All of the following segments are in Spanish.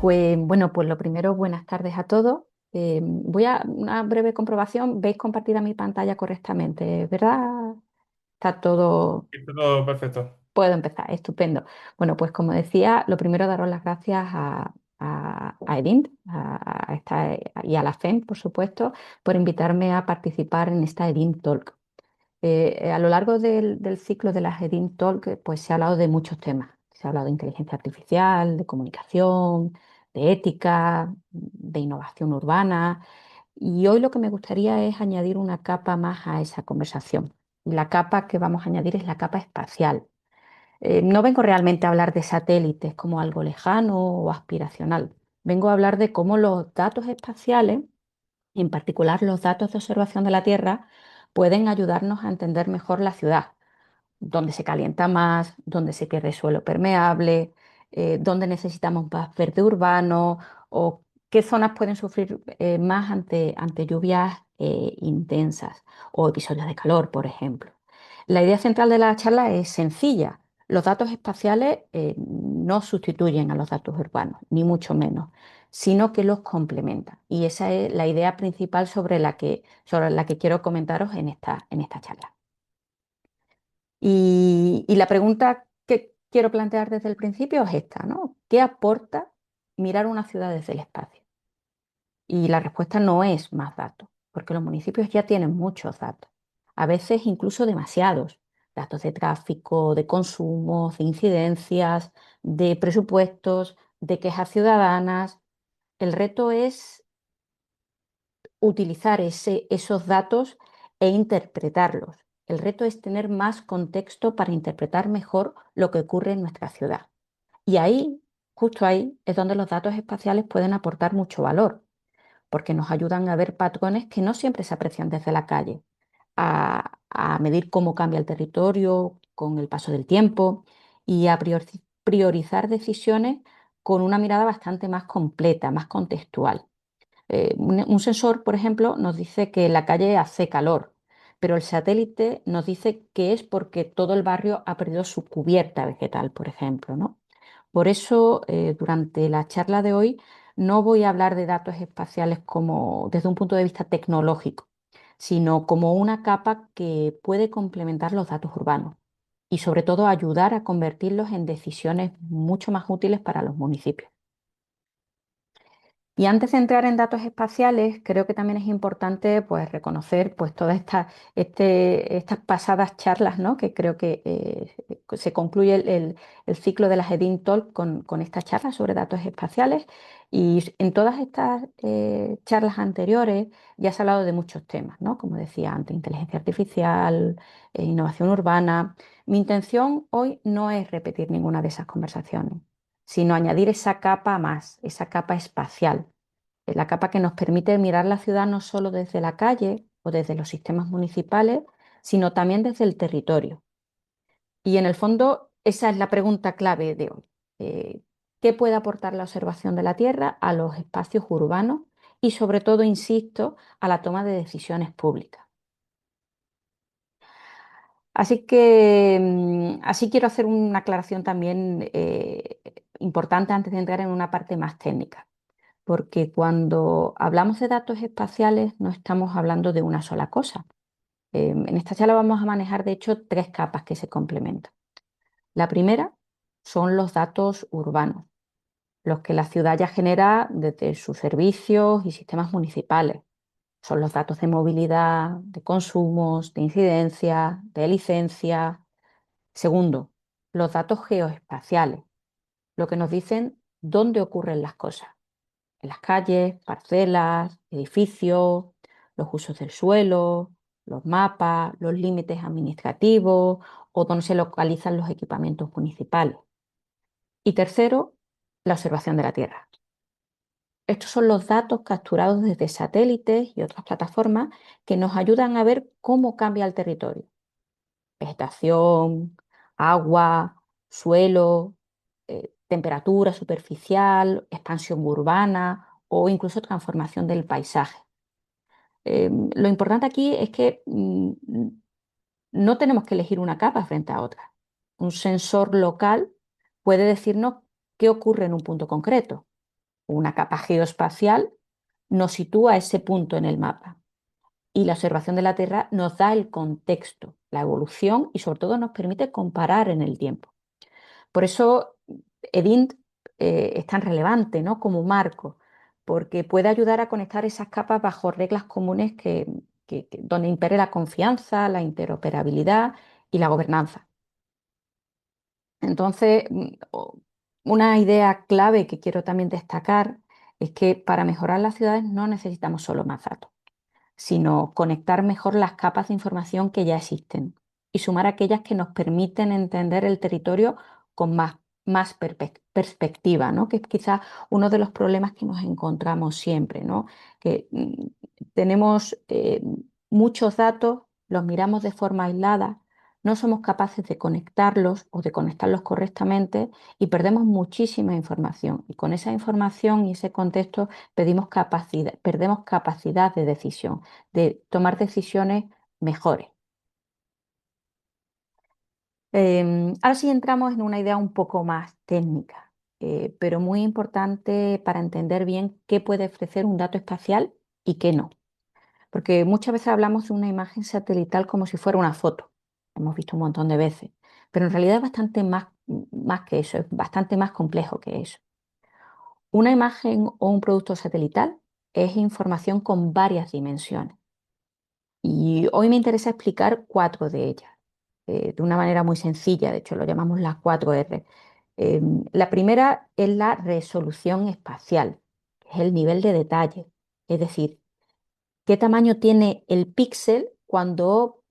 Pues bueno, pues lo primero, buenas tardes a todos. Voy a una breve comprobación. ¿Veis compartida mi pantalla correctamente, verdad? Está todo. Sí, todo perfecto. Puedo empezar, estupendo. Bueno, pues como decía, lo primero daros las gracias a Edint y a la FEM, por supuesto, por invitarme a participar en esta Edint Talk. A lo largo del ciclo de las Edint Talk, pues se ha hablado de muchos temas. Se ha hablado de inteligencia artificial, de comunicación, de ética, de innovación urbana. Y hoy lo que me gustaría es añadir una capa más a esa conversación. Y la capa que vamos a añadir es la capa espacial. No vengo realmente a hablar de satélites como algo lejano o aspiracional. Vengo a hablar de cómo los datos espaciales, en particular los datos de observación de la Tierra, pueden ayudarnos a entender mejor la ciudad, dónde se calienta más, dónde se pierde suelo permeable, dónde necesitamos más verde urbano o qué zonas pueden sufrir más ante lluvias intensas o episodios de calor, por ejemplo. La idea central de la charla es sencilla. Los datos espaciales no sustituyen a los datos urbanos, ni mucho menos, sino que los complementan. Y esa es la idea principal sobre la que quiero comentaros en esta charla. Y la pregunta que quiero plantear desde el principio es esta, ¿no? ¿Qué aporta mirar una ciudad desde el espacio? Y la respuesta no es más datos, porque los municipios ya tienen muchos datos, a veces incluso demasiados, datos de tráfico, de consumo, de incidencias, de presupuestos, de quejas ciudadanas. El reto es utilizar esos datos e interpretarlos. El reto es tener más contexto para interpretar mejor lo que ocurre en nuestra ciudad. Y ahí, justo ahí, es donde los datos espaciales pueden aportar mucho valor, porque nos ayudan a ver patrones que no siempre se aprecian desde la calle, a medir cómo cambia el territorio con el paso del tiempo y a priorizar decisiones con una mirada bastante más completa, más contextual. Un sensor, por ejemplo, nos dice que la calle hace calor, pero el satélite nos dice que es porque todo el barrio ha perdido su cubierta vegetal, por ejemplo, ¿no? Por eso, durante la charla de hoy, no voy a hablar de datos espaciales como desde un punto de vista tecnológico, sino como una capa que puede complementar los datos urbanos y sobre todo ayudar a convertirlos en decisiones mucho más útiles para los municipios. Y antes de entrar en datos espaciales, creo que también es importante pues, reconocer pues, todas estas pasadas charlas, ¿no? Que creo que se concluye el ciclo de las Edin Talk con esta charla sobre datos espaciales. Y en todas estas charlas anteriores ya se ha hablado de muchos temas, ¿no? Como decía antes, inteligencia artificial, innovación urbana. Mi intención hoy no es repetir ninguna de esas conversaciones, sino añadir esa capa más, esa capa espacial, la capa que nos permite mirar la ciudad no solo desde la calle o desde los sistemas municipales, sino también desde el territorio. Y en el fondo, esa es la pregunta clave de hoy. Eh, ¿Qué puede aportar la observación de la Tierra a los espacios urbanos y sobre todo, insisto, a la toma de decisiones públicas? Así quiero hacer una aclaración también importante antes de entrar en una parte más técnica, porque cuando hablamos de datos espaciales no estamos hablando de una sola cosa. En esta charla vamos a manejar, de hecho, tres capas que se complementan. La primera son los datos urbanos, los que la ciudad ya genera desde sus servicios y sistemas municipales. Son los datos de movilidad, de consumos, de incidencia, de licencia. Segundo, los datos geoespaciales, lo que nos dicen dónde ocurren las cosas, en las calles, parcelas, edificios, los usos del suelo, los mapas, los límites administrativos o dónde se localizan los equipamientos municipales. Y tercero, la observación de la Tierra. Estos son los datos capturados desde satélites y otras plataformas que nos ayudan a ver cómo cambia el territorio. Vegetación, agua, suelo, temperatura superficial, expansión urbana o incluso transformación del paisaje. Lo importante aquí es que no tenemos que elegir una capa frente a otra. Un sensor local puede decirnos qué ocurre en un punto concreto, una capa geoespacial nos sitúa a ese punto en el mapa. Y la observación de la Tierra nos da el contexto, la evolución y sobre todo nos permite comparar en el tiempo. Por eso EDINT es tan relevante, ¿no? Como marco, porque puede ayudar a conectar esas capas bajo reglas comunes donde impere la confianza, la interoperabilidad y la gobernanza. Entonces, una idea clave que quiero también destacar es que para mejorar las ciudades no necesitamos solo más datos, sino conectar mejor las capas de información que ya existen y sumar aquellas que nos permiten entender el territorio con más perspectiva, ¿no? Que es quizás uno de los problemas que nos encontramos siempre, ¿no? Que tenemos muchos datos, los miramos de forma aislada, no somos capaces de conectarlos o de conectarlos correctamente y perdemos muchísima información. Y con esa información y ese contexto perdemos capacidad de decisión, de tomar decisiones mejores. Ahora sí entramos en una idea un poco más técnica, pero muy importante para entender bien qué puede ofrecer un dato espacial y qué no. Porque muchas veces hablamos de una imagen satelital como si fuera una foto. Hemos visto un montón de veces, pero en realidad es bastante más que eso, es bastante más complejo que eso. Una imagen o un producto satelital es información con varias dimensiones. Y hoy me interesa explicar cuatro de ellas, de una manera muy sencilla, de hecho lo llamamos las cuatro R. La primera es la resolución espacial, que es el nivel de detalle, es decir, qué tamaño tiene el píxel cuánto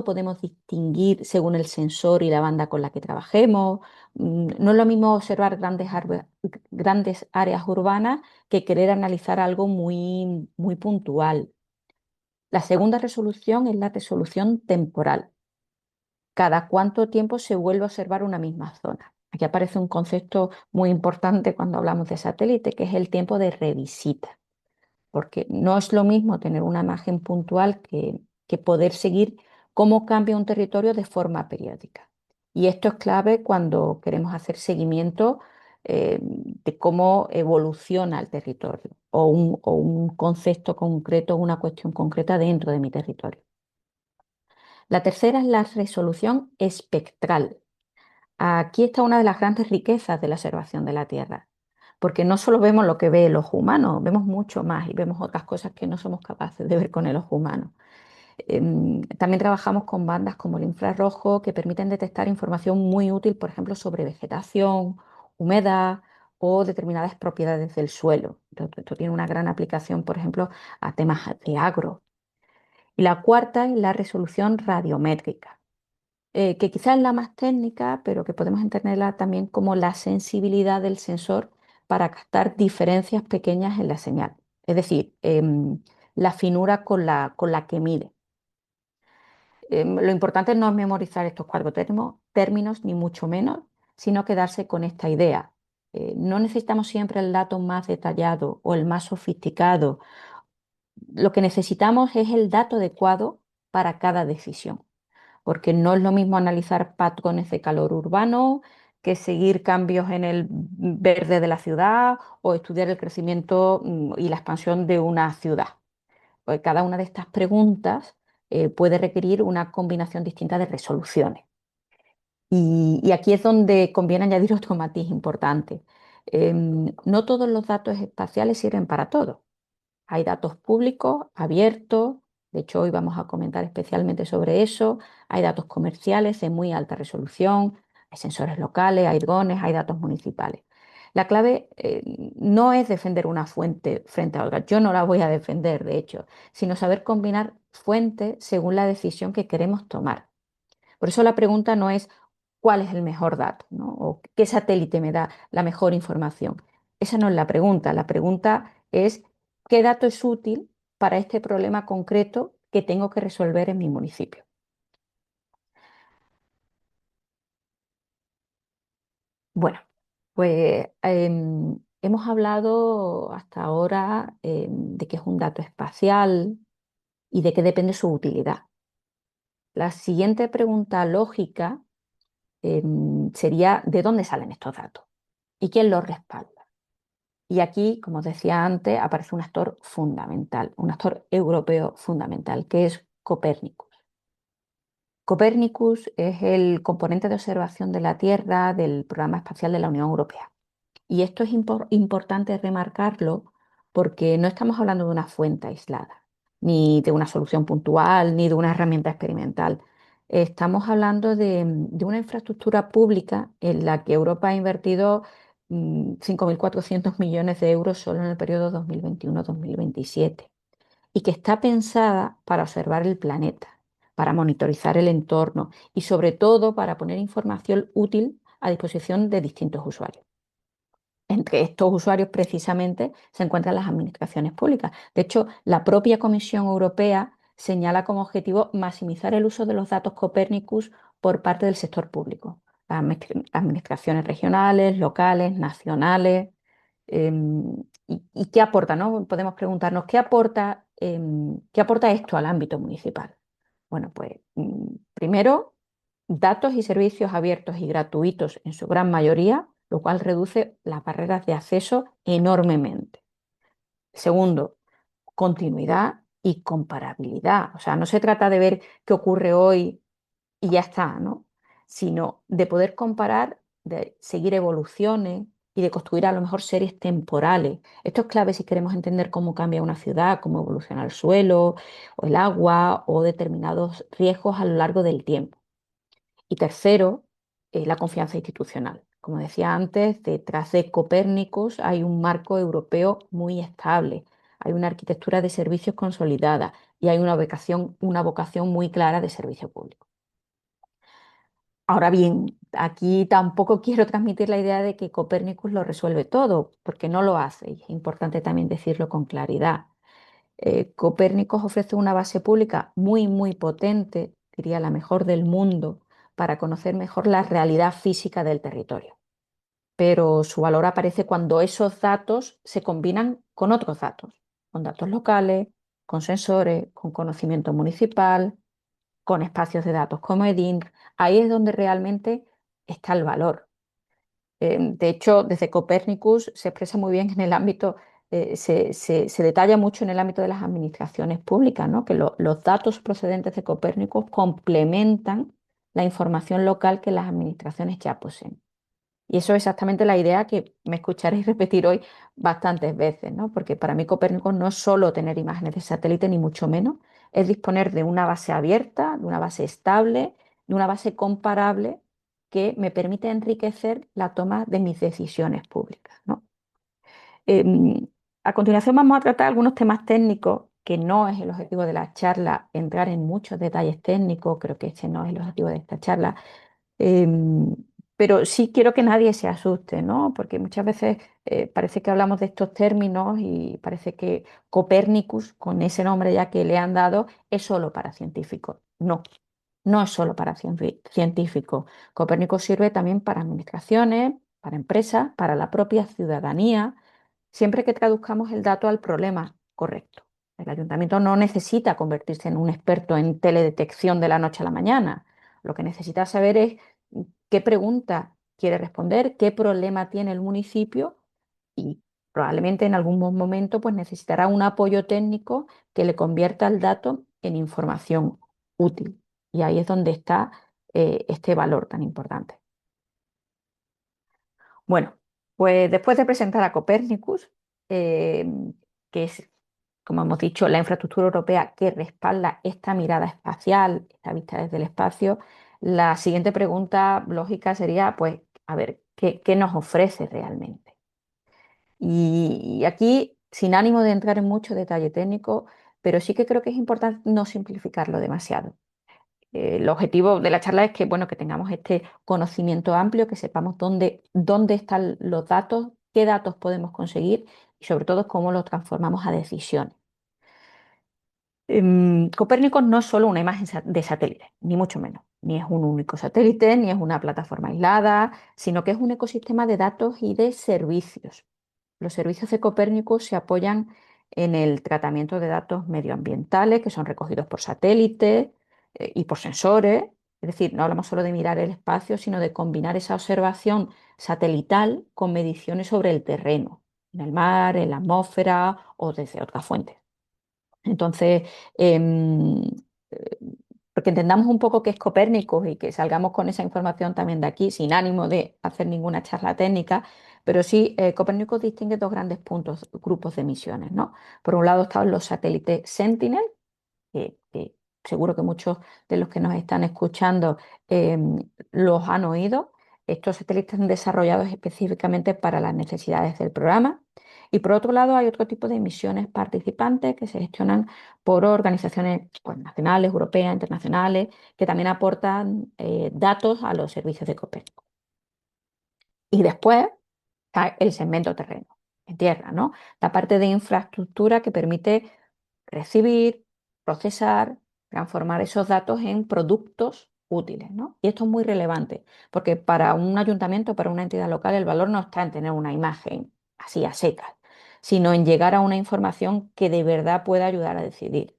podemos distinguir según el sensor y la banda con la que trabajemos. No es lo mismo observar grandes áreas urbanas que querer analizar algo muy puntual. La segunda resolución es la resolución temporal. Cada cuánto tiempo se vuelve a observar una misma zona. Aquí aparece un concepto muy importante cuando hablamos de satélite, que es el tiempo de revisita, porque no es lo mismo tener una imagen puntual que poder seguir cómo cambia un territorio de forma periódica. Y esto es clave cuando queremos hacer seguimiento de cómo evoluciona el territorio o un concepto concreto, una cuestión concreta dentro de mi territorio. La tercera es la resolución espectral. Aquí está una de las grandes riquezas de la observación de la Tierra, porque no solo vemos lo que ve el ojo humano, vemos mucho más y vemos otras cosas que no somos capaces de ver con el ojo humano. También trabajamos con bandas como el infrarrojo que permiten detectar información muy útil, por ejemplo, sobre vegetación, humedad o determinadas propiedades del suelo. Esto tiene una gran aplicación, por ejemplo, a temas de agro. Y la cuarta es la resolución radiométrica, que quizás es la más técnica, pero que podemos entenderla también como la sensibilidad del sensor para captar diferencias pequeñas en la señal. Es decir, la finura con la que mide. Lo importante no es memorizar estos cuatro términos, ni mucho menos, sino quedarse con esta idea. No necesitamos siempre el dato más detallado o el más sofisticado. Lo que necesitamos es el dato adecuado para cada decisión, porque no es lo mismo analizar patrones de calor urbano que seguir cambios en el verde de la ciudad o estudiar el crecimiento y la expansión de una ciudad. Pues cada una de estas preguntas puede requerir una combinación distinta de resoluciones. Y aquí es donde conviene añadir otro matiz importante. No todos los datos espaciales sirven para todo. Hay datos públicos, abiertos, de hecho hoy vamos a comentar especialmente sobre eso. Hay datos comerciales de muy alta resolución, hay sensores locales, hay drones, hay datos municipales. La clave no es defender una fuente frente a otra, yo no la voy a defender de hecho, sino saber combinar fuentes según la decisión que queremos tomar. Por eso la pregunta no es cuál es el mejor dato, ¿no? O qué satélite me da la mejor información. Esa no es la pregunta es qué dato es útil para este problema concreto que tengo que resolver en mi municipio. Bueno, pues hemos hablado hasta ahora de qué es un dato espacial y de qué depende su utilidad. La siguiente pregunta lógica sería ¿de dónde salen estos datos? ¿Y quién los respalda? Y aquí, como os decía antes, aparece un actor fundamental, un actor europeo fundamental, que es Copérnico. Copérnicus es el componente de observación de la Tierra del programa espacial de la Unión Europea. Y esto es importante remarcarlo porque no estamos hablando de una fuente aislada, ni de una solución puntual, ni de una herramienta experimental. Estamos hablando de una infraestructura pública en la que Europa ha invertido 5.400 millones de euros solo en el periodo 2021-2027 y que está pensada para observar el planeta, para monitorizar el entorno y sobre todo para poner información útil a disposición de distintos usuarios. Entre estos usuarios precisamente se encuentran las administraciones públicas. De hecho, la propia Comisión Europea señala como objetivo maximizar el uso de los datos Copernicus por parte del sector público, las administraciones regionales, locales, nacionales. ¿Y qué aporta, no? Podemos preguntarnos, qué aporta esto al ámbito municipal? Bueno, pues primero, datos y servicios abiertos y gratuitos en su gran mayoría, lo cual reduce las barreras de acceso enormemente. Segundo, continuidad y comparabilidad. O sea, no se trata de ver qué ocurre hoy y ya está, ¿no? Sino de poder comparar, de seguir evoluciones y de construir a lo mejor series temporales. Esto es clave si queremos entender cómo cambia una ciudad, cómo evoluciona el suelo o el agua o determinados riesgos a lo largo del tiempo. Y tercero, la confianza institucional. Como decía antes, detrás de Copérnicus hay un marco europeo muy estable, hay una arquitectura de servicios consolidada y hay una vocación muy clara de servicio público. Ahora bien, aquí tampoco quiero transmitir la idea de que Copérnicus lo resuelve todo, porque no lo hace, y es importante también decirlo con claridad. Copérnicus ofrece una base pública muy potente, diría la mejor del mundo, para conocer mejor la realidad física del territorio. Pero su valor aparece cuando esos datos se combinan con otros datos, con datos locales, con sensores, con conocimiento municipal, con espacios de datos como EDIN. Ahí es donde realmente está el valor. De hecho, desde Copernicus se expresa muy bien en el ámbito, se detalla mucho en el ámbito de las administraciones públicas, ¿no? Que los datos procedentes de Copernicus complementan la información local que las administraciones ya poseen. Y eso es exactamente la idea que me escucharéis repetir hoy bastantes veces, ¿no? Porque para mí Copérnico no es solo tener imágenes de satélite, ni mucho menos, es disponer de una base abierta, de una base estable, de una base comparable que me permite enriquecer la toma de mis decisiones públicas, ¿no? Em, a continuación vamos a tratar algunos temas técnicos, que no es el objetivo de la charla entrar en muchos detalles técnicos, creo que este no es el objetivo de esta charla. Em, pero sí quiero que nadie se asuste, ¿no? Porque muchas veces parece que hablamos de estos términos y parece que Copérnicus, con ese nombre ya que le han dado, es solo para científicos. No, no es solo para científicos. Copérnicus sirve también para administraciones, para empresas, para la propia ciudadanía, siempre que traduzcamos el dato al problema correcto. El ayuntamiento no necesita convertirse en un experto en teledetección de la noche a la mañana. Lo que necesita saber es qué pregunta quiere responder, qué problema tiene el municipio y probablemente en algún momento pues necesitará un apoyo técnico que le convierta el dato en información útil. Y ahí es donde está este valor tan importante. Bueno, pues después de presentar a Copernicus, eh, que es, como hemos dicho, la infraestructura europea que respalda esta mirada espacial, esta vista desde el espacio, la siguiente pregunta lógica sería, pues, a ver, ¿qué nos ofrece realmente? Y aquí, sin ánimo de entrar en mucho detalle técnico, pero sí que creo que es importante no simplificarlo demasiado. El objetivo de la charla es que, bueno, que tengamos este conocimiento amplio, que sepamos dónde están los datos, qué datos podemos conseguir y sobre todo cómo los transformamos a decisiones. Copérnico no es solo una imagen de satélite, ni mucho menos. Ni es un único satélite, ni es una plataforma aislada, sino que es un ecosistema de datos y de servicios. Los servicios de Copérnico se apoyan en el tratamiento de datos medioambientales que son recogidos por satélites y por sensores. Es decir, no hablamos solo de mirar el espacio, sino de combinar esa observación satelital con mediciones sobre el terreno. en el mar, en la atmósfera o desde otras fuentes. Entonces, em, eh, porque entendamos un poco qué es Copérnico y que salgamos con esa información también de aquí, sin ánimo de hacer ninguna charla técnica, pero sí, Copérnico distingue dos grandes puntos, grupos de misiones, ¿no? Por un lado están los satélites Sentinel, que seguro que muchos de los que nos están escuchando los han oído. Estos satélites están desarrollados específicamente para las necesidades del programa. Y por otro lado, hay otro tipo de misiones participantes que se gestionan por organizaciones pues, nacionales, europeas, internacionales, que también aportan datos a los servicios de Copernico. Y después está el segmento terreno, en tierra, ¿no? La parte de infraestructura que permite recibir, procesar, transformar esos datos en productos útiles, ¿no? Y esto es muy relevante, porque para un ayuntamiento, para una entidad local, el valor no está en tener una imagen así a secas, sino en llegar a una información que de verdad pueda ayudar a decidir.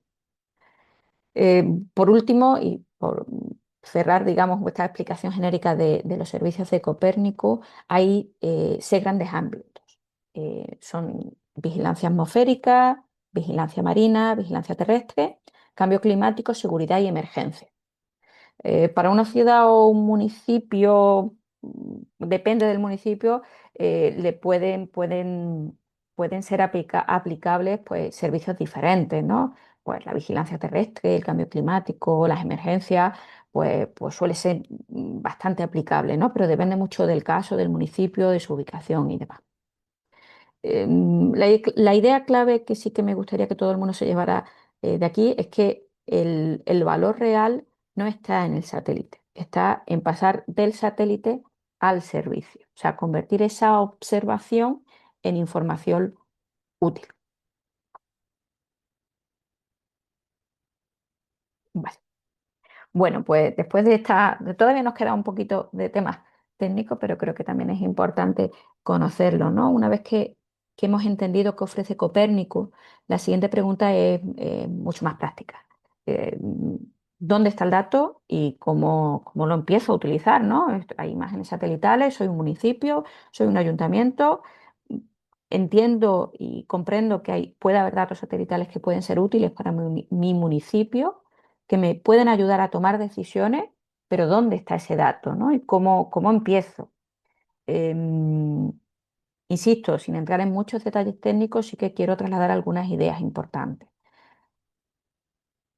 Por último, y por cerrar, digamos, esta explicación genérica de los servicios de Copérnico, hay seis grandes ámbitos. Son vigilancia atmosférica, vigilancia marina, vigilancia terrestre, cambio climático, seguridad y emergencia. Para una ciudad o un municipio, depende del municipio, pueden ser aplicables pues, servicios diferentes, ¿no? Pues la vigilancia terrestre, el cambio climático, las emergencias, pues suele ser bastante aplicable, ¿no? Pero depende mucho del caso, del municipio, de su ubicación y demás. La idea clave que sí que me gustaría que todo el mundo se llevara de aquí es que el valor real no está en el satélite, está en pasar del satélite al servicio, o sea, convertir esa observación en información útil. Vale. Bueno, pues después de todavía nos queda un poquito de temas técnicos, pero creo que también es importante conocerlo, ¿no? Una vez que hemos entendido qué ofrece Copérnico, la siguiente pregunta es mucho más práctica. ¿Dónde está el dato y cómo lo empiezo a utilizar, ¿no? Hay imágenes satelitales, soy un municipio, soy un ayuntamiento. Entiendo y comprendo que puede haber datos satelitales que pueden ser útiles para mi municipio, que me pueden ayudar a tomar decisiones, pero ¿dónde está ese dato, ¿no? Y cómo empiezo. Em, Insisto, sin entrar en muchos detalles técnicos, sí que quiero trasladar algunas ideas importantes.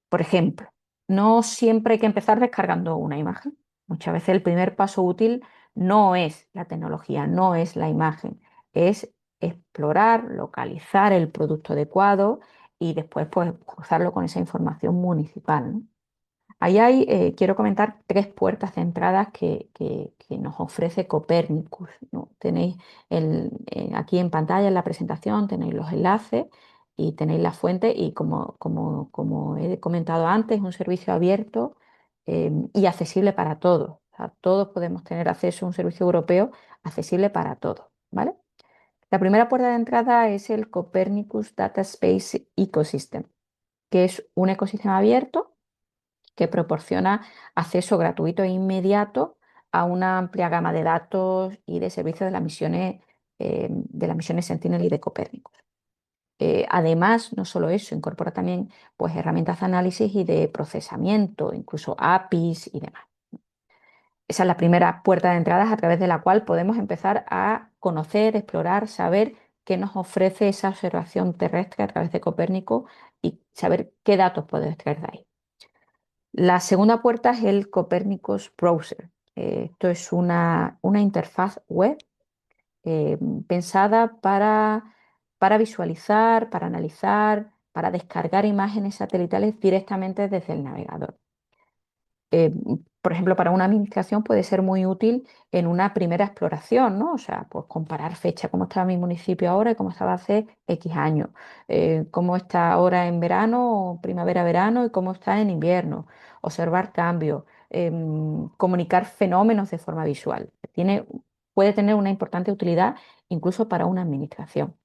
Por ejemplo, no siempre hay que empezar descargando una imagen. Muchas veces el primer paso útil no es la tecnología, no es la imagen, es explorar, localizar el producto adecuado y después pues, cruzarlo con esa información municipal, ¿no? Quiero comentar tres puertas de entrada que nos ofrece Copernicus, ¿no? Tenéis aquí en pantalla en la presentación, tenéis los enlaces y tenéis la fuente y como he comentado antes, es un servicio abierto y accesible para todos. O sea, todos podemos tener acceso a un servicio europeo accesible para todos, ¿vale? La primera puerta de entrada es el Copernicus Data Space Ecosystem, que es un ecosistema abierto que proporciona acceso gratuito e inmediato a una amplia gama de datos y de servicios de las misiones Sentinel y de Copérnico. Además, no solo eso, incorpora también pues, herramientas de análisis y de procesamiento, incluso APIs y demás. Esa es la primera puerta de entrada a través de la cual podemos empezar a conocer, explorar, saber qué nos ofrece esa observación terrestre a través de Copérnico y saber qué datos puedo extraer de ahí. La segunda puerta es el Copernicus Browser. Esto es una interfaz web eh, pensada para visualizar, para analizar, para descargar imágenes satelitales directamente desde el navegador. eh, por ejemplo, para una administración puede ser muy útil en una primera exploración, ¿no? O sea, pues comparar fecha, cómo estaba mi municipio ahora y cómo estaba hace X años, cómo está ahora en verano, primavera-verano y cómo está en invierno, observar cambios, comunicar fenómenos de forma visual. Puede tener una importante utilidad incluso para una administración.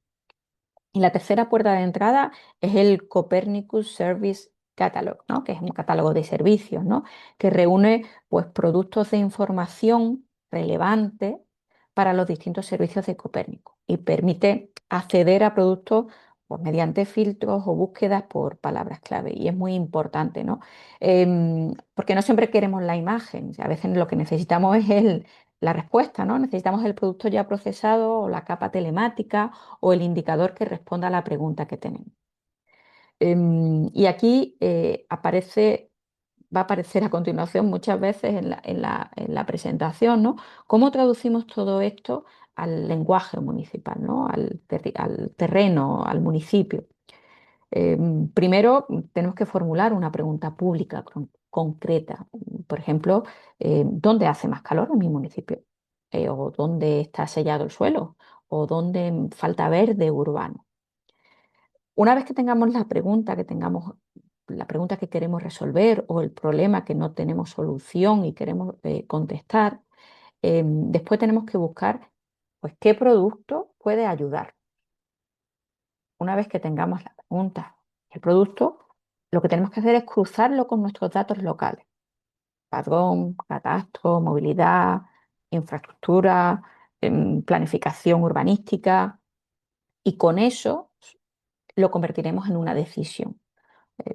Y la tercera puerta de entrada es el Copernicus Service Catalog, ¿no? Que es un catálogo de servicios, ¿no? Que reúne pues, productos de información relevantes para los distintos servicios de Copérnico. y permite acceder a productos pues, mediante filtros o búsquedas por palabras clave. Y es muy importante, ¿no? Porque no siempre queremos la imagen, a veces lo que necesitamos es la respuesta, ¿no? Necesitamos el producto ya procesado o la capa telemática o el indicador que responda a la pregunta que tenemos. Y aquí va a aparecer a continuación muchas veces en la presentación, ¿no? ¿Cómo traducimos todo esto al lenguaje municipal, ¿no? Al terreno, al municipio? Primero, tenemos que formular una pregunta pública concreta. Por ejemplo, ¿dónde hace más calor en mi municipio? ¿O dónde está sellado el suelo? ¿O dónde falta verde urbano? Una vez que tengamos la pregunta que queremos resolver o el problema que no tenemos solución y queremos contestar, después tenemos que buscar pues, qué producto puede ayudar. Una vez que tengamos la pregunta y el producto, lo que tenemos que hacer es cruzarlo con nuestros datos locales. Padrón, catastro, movilidad, infraestructura, planificación urbanística, y con eso lo convertiremos en una decisión.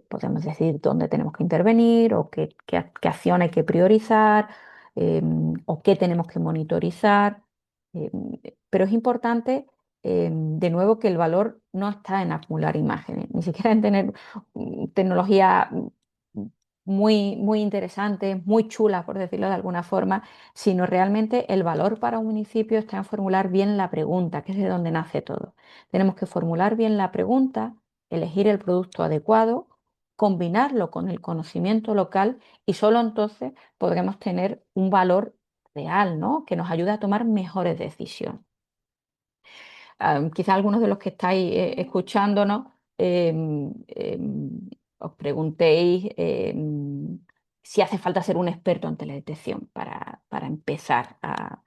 Podemos decir dónde tenemos que intervenir o qué acción hay que priorizar, o qué tenemos que monitorizar. Pero es importante, de nuevo, que el valor no está en acumular imágenes, ni siquiera en tener tecnología muy, muy interesante, muy chula, por decirlo de alguna forma, sino realmente el valor para un municipio está en formular bien la pregunta, que es de donde nace todo. Tenemos que formular bien la pregunta, elegir el producto adecuado, combinarlo con el conocimiento local y solo entonces podremos tener un valor real, ¿no? Que nos ayude a tomar mejores decisiones. Quizá algunos de los que estáis escuchándonos os preguntéis si hace falta ser un experto en teledetección para empezar a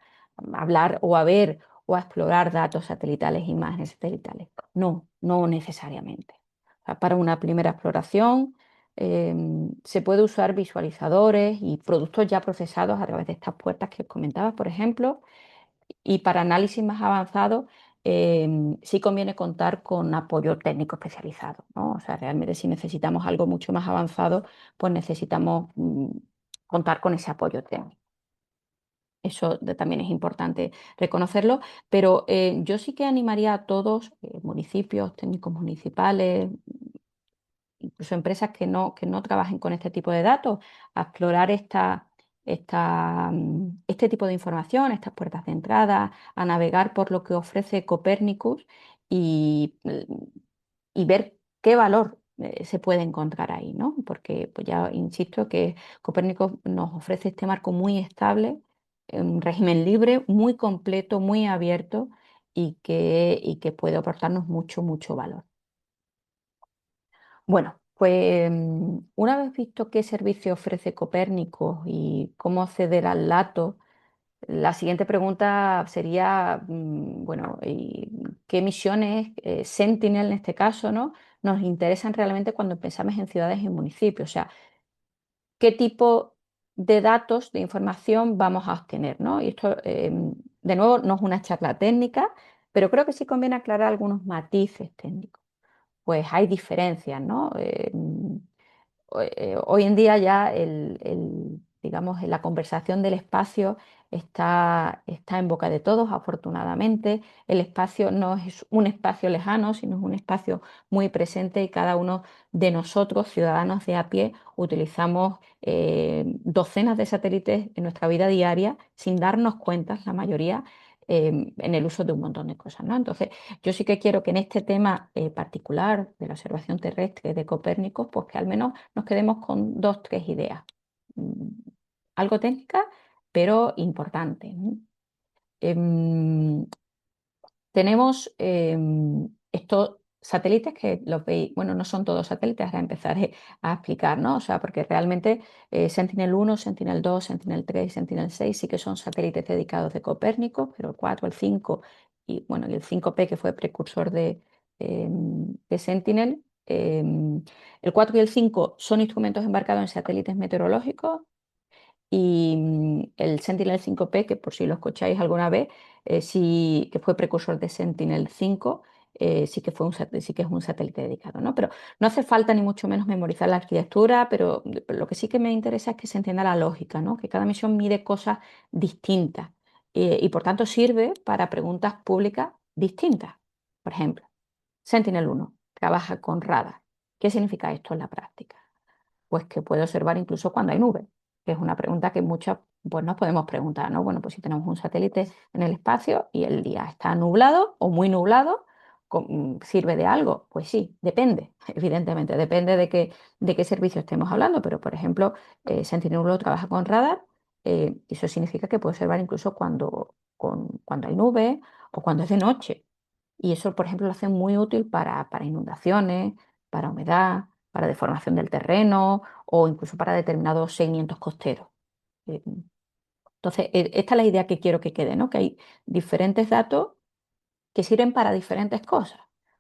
hablar o a ver o a explorar datos satelitales, imágenes satelitales. No, no necesariamente. O sea, para una primera exploración se puede usar visualizadores y productos ya procesados a través de estas puertas que os comentaba, por ejemplo, y para análisis más avanzados, sí conviene contar con apoyo técnico especializado, ¿no? O sea, realmente si necesitamos algo mucho más avanzado, pues necesitamos contar con ese apoyo técnico. Eso también es importante reconocerlo, pero yo sí que animaría a todos, municipios, técnicos municipales, incluso empresas que no trabajen con este tipo de datos, a explorar este tipo de información, estas puertas de entrada, a navegar por lo que ofrece Copernicus y ver qué valor se puede encontrar ahí, ¿no? Porque pues ya insisto que Copernicus nos ofrece este marco muy estable, un régimen libre, muy completo, muy abierto y que puede aportarnos mucho, mucho valor. Bueno, pues una vez visto qué servicio ofrece Copérnico y cómo acceder al dato, la siguiente pregunta sería, bueno, ¿y qué misiones, Sentinel en este caso, ¿no? Nos interesan realmente cuando pensamos en ciudades y municipios? O sea, ¿qué tipo de datos, de información vamos a obtener, ¿no? Y esto, de nuevo, no es una charla técnica, pero creo que sí conviene aclarar algunos matices técnicos. Pues hay diferencias, ¿no? Hoy en día ya digamos, la conversación del espacio está en boca de todos, afortunadamente. El espacio no es un espacio lejano, sino es un espacio muy presente y cada uno de nosotros, ciudadanos de a pie, utilizamos docenas de satélites en nuestra vida diaria sin darnos cuenta, la mayoría, en el uso de un montón de cosas, ¿no? Entonces, yo sí que quiero que en este tema particular de la observación terrestre de Copérnico, pues que al menos nos quedemos con dos, tres ideas. Mm, Algo técnicas, pero importantes, ¿no? Em, Tenemos estos satélites que los veis, bueno, no son todos satélites, ahora empezaré a explicar, ¿no? O sea, porque realmente Sentinel-1, Sentinel-2, Sentinel-3 y Sentinel-6 sí que son satélites dedicados de Copérnico, pero el 4, el 5 y, bueno, y el 5P que fue precursor de Sentinel. El 4 y el 5 son instrumentos embarcados en satélites meteorológicos Y el Sentinel-5P, que por si lo escucháis alguna vez, sí que fue precursor de Sentinel-5, sí que sí que es un satélite dedicado, ¿no? Pero no hace falta ni mucho menos memorizar la arquitectura, pero lo que sí que me interesa es que se entienda la lógica, ¿no? Que cada misión mide cosas distintas, y por tanto sirve para preguntas públicas distintas. Por ejemplo, Sentinel-1 trabaja con radar. ¿Qué significa esto en la práctica? Pues que puede observar incluso cuando hay nubes, que es una pregunta que muchos pues nos podemos preguntar, ¿no? Bueno, pues si tenemos un satélite en el espacio y el día está nublado o muy nublado, ¿sirve de algo? Pues sí, depende, evidentemente, depende de qué servicio estemos hablando, pero por ejemplo, Sentinel-1 trabaja con radar, y eso significa que puede observar incluso cuando hay nubes o cuando es de noche. Y eso, por ejemplo, lo hace muy útil para inundaciones, para humedad, para deformación del terreno o incluso para determinados seguimientos costeros. Eh, Entonces, esta es la idea que quiero que quede, ¿no? Que hay diferentes datos que sirven para diferentes cosas.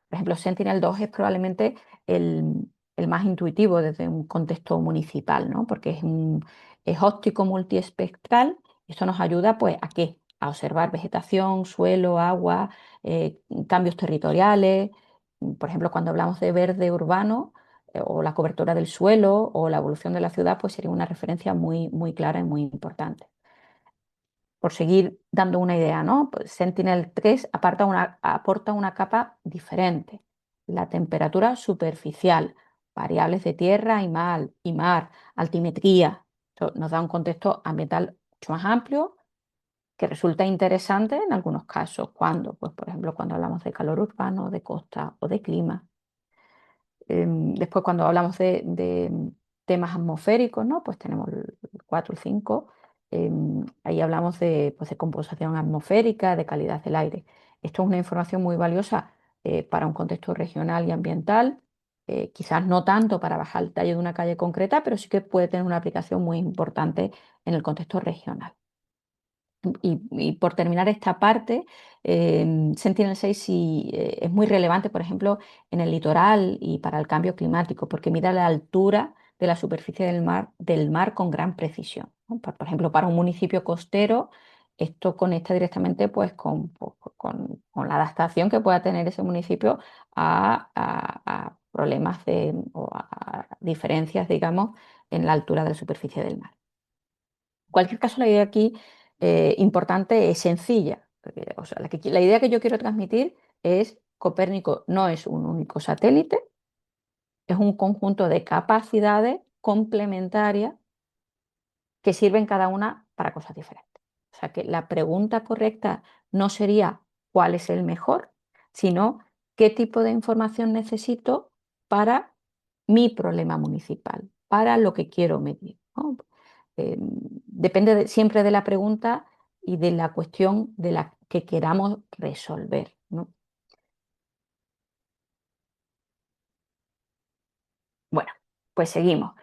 Por ejemplo, Sentinel-2 es probablemente el más intuitivo desde un contexto municipal, ¿no? Porque es óptico multiespectral. Esto nos ayuda, pues, ¿a qué? A observar vegetación, suelo, agua, cambios territoriales. Por ejemplo, cuando hablamos de verde urbano, o la cobertura del suelo o la evolución de la ciudad, pues sería una referencia muy, muy clara y muy importante. Por seguir dando una idea, ¿no? Pues Sentinel-3 aporta una capa diferente. La temperatura superficial, variables de tierra y mar, altimetría. Esto nos da un contexto ambiental mucho más amplio que resulta interesante en algunos casos. ¿Cuándo? Pues, por ejemplo, cuando hablamos de calor urbano, de costa o de clima. Después, cuando hablamos de temas atmosféricos, ¿no? Pues tenemos el 4, el 5. Ahí hablamos pues, de composición atmosférica, de calidad del aire. Esto es una información muy valiosa, para un contexto regional y ambiental. Quizás no tanto para bajar el detalle de una calle concreta, pero sí que puede tener una aplicación muy importante en el contexto regional. Y por terminar esta parte, Sentinel-6 sí, es muy relevante, por ejemplo, en el litoral y para el cambio climático, porque mide la altura de la superficie del mar con gran precisión, ¿no? Por ejemplo, para un municipio costero, esto conecta directamente pues, con la adaptación que pueda tener ese municipio a problemas o a diferencias, digamos, en la altura de la superficie del mar. En cualquier caso, la idea aquí, importante, es sencilla. O sea, la idea que yo quiero transmitir es: Copérnico no es un único satélite, es un conjunto de capacidades complementarias que sirven cada una para cosas diferentes. O sea, que la pregunta correcta no sería cuál es el mejor, sino qué tipo de información necesito para mi problema municipal, para lo que quiero medir, ¿no? Depende siempre de la pregunta y de la cuestión de la que queramos resolver, ¿no? Bueno, pues seguimos.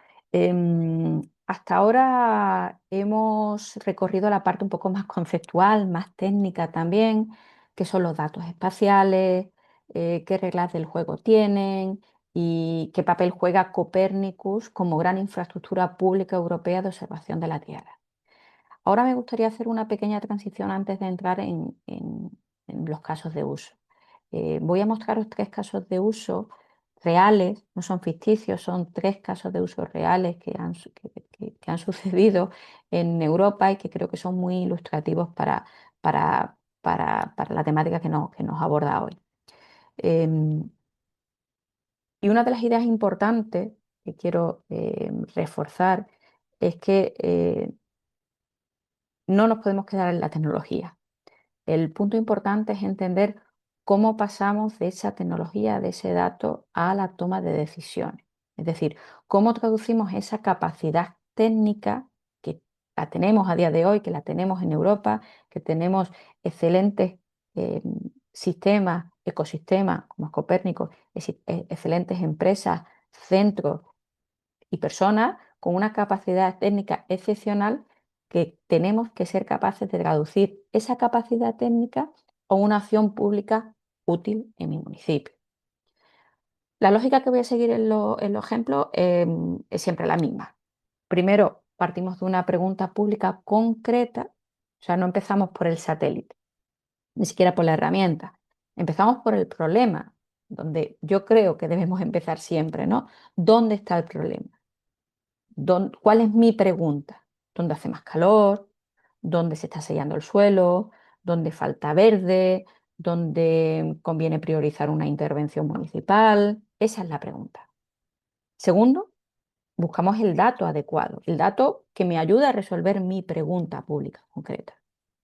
Hasta ahora hemos recorrido la parte un poco más conceptual, más técnica también, que son los datos espaciales, qué reglas del juego tienen y qué papel juega Copernicus como gran infraestructura pública europea de observación de la Tierra. Ahora me gustaría hacer una pequeña transición antes de entrar en los casos de uso. Voy a mostraros tres casos de uso reales, no son ficticios, son tres casos de uso reales que han sucedido en Europa y que creo que son muy ilustrativos para la temática que nos aborda hoy. Em, y una de las ideas importantes que quiero reforzar es que no nos podemos quedar en la tecnología. El punto importante es entender cómo pasamos de esa tecnología, de ese dato, a la toma de decisiones. Es decir, cómo traducimos esa capacidad técnica que la tenemos a día de hoy, que la tenemos en Europa, que tenemos excelentes eh, sistemas, ecosistemas como es Copérnico, excelentes empresas, centros y personas con una capacidad técnica excepcional, que tenemos que ser capaces de traducir esa capacidad técnica a una acción pública útil en mi municipio. La lógica que voy a seguir en los ejemplos, es siempre la misma. Primero, partimos de una pregunta pública concreta, o sea, no empezamos por el satélite, ni siquiera por la herramienta. Empezamos por el problema, donde yo creo que debemos empezar siempre, ¿no? ¿Dónde está el problema? ¿Cuál es mi pregunta? ¿Dónde hace más calor? ¿Dónde se está sellando el suelo? ¿Dónde falta verde? ¿Dónde conviene priorizar una intervención municipal? Esa es la pregunta. Segundo, buscamos el dato adecuado, el dato que me ayuda a resolver mi pregunta pública concreta.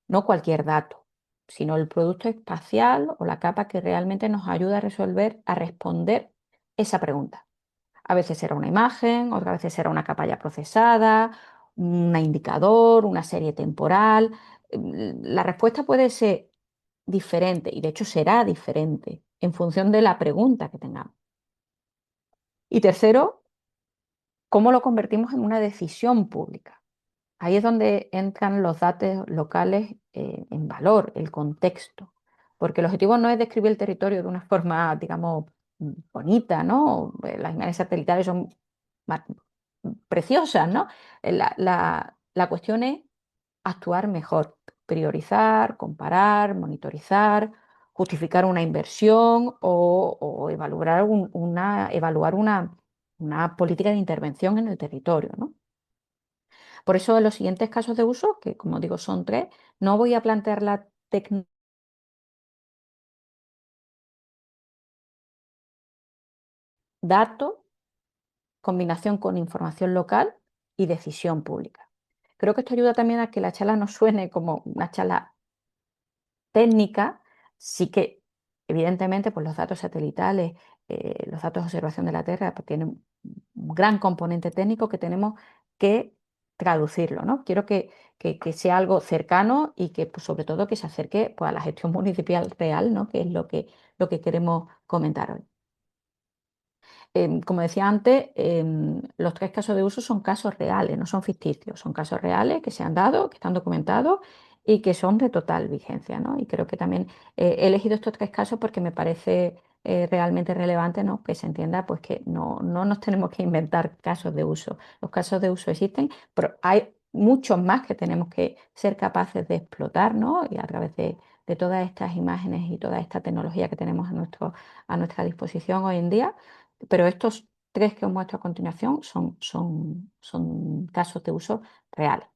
No cualquier dato, sino el producto espacial o la capa que realmente nos ayuda a resolver, a responder esa pregunta. A veces será una imagen, otras veces será una capa ya procesada, un indicador, una serie temporal. La respuesta puede ser diferente y de hecho será diferente en función de la pregunta que tengamos. Y tercero, ¿cómo lo convertimos en una decisión pública? Ahí es donde entran los datos locales en valor, el contexto, porque el objetivo no es describir el territorio de una forma, digamos, bonita, ¿no? Las imágenes satelitales son ma- preciosas, ¿no? La cuestión es actuar mejor, priorizar, comparar, monitorizar, justificar una inversión o evaluar una política de intervención en el territorio, ¿no? Por eso en los siguientes casos de uso, que como digo son tres, no voy a plantear la tecnología dato, combinación con información local y decisión pública. Creo que esto ayuda también a que la charla no suene como una charla técnica, sí que evidentemente pues los datos satelitales, los datos de observación de la Tierra pues, tienen un gran componente técnico que tenemos que traducirlo, ¿no? Quiero que sea algo cercano y que pues, sobre todo que se acerque pues, a la gestión municipal real, ¿no? Que es lo que queremos comentar hoy. Como decía antes, los tres casos de uso son casos reales, no son ficticios, son casos reales que se han dado, que están documentados y que son de total vigencia, ¿no? Y creo que también he elegido estos tres casos porque me parece realmente relevante, ¿no? Que se entienda pues, que no nos tenemos que inventar casos de uso. Los casos de uso existen, pero hay muchos más que tenemos que ser capaces de explotar, ¿no? Y a través de todas estas imágenes y toda esta tecnología que tenemos a nuestra disposición hoy en día. Pero estos tres que os muestro a continuación son casos de uso real.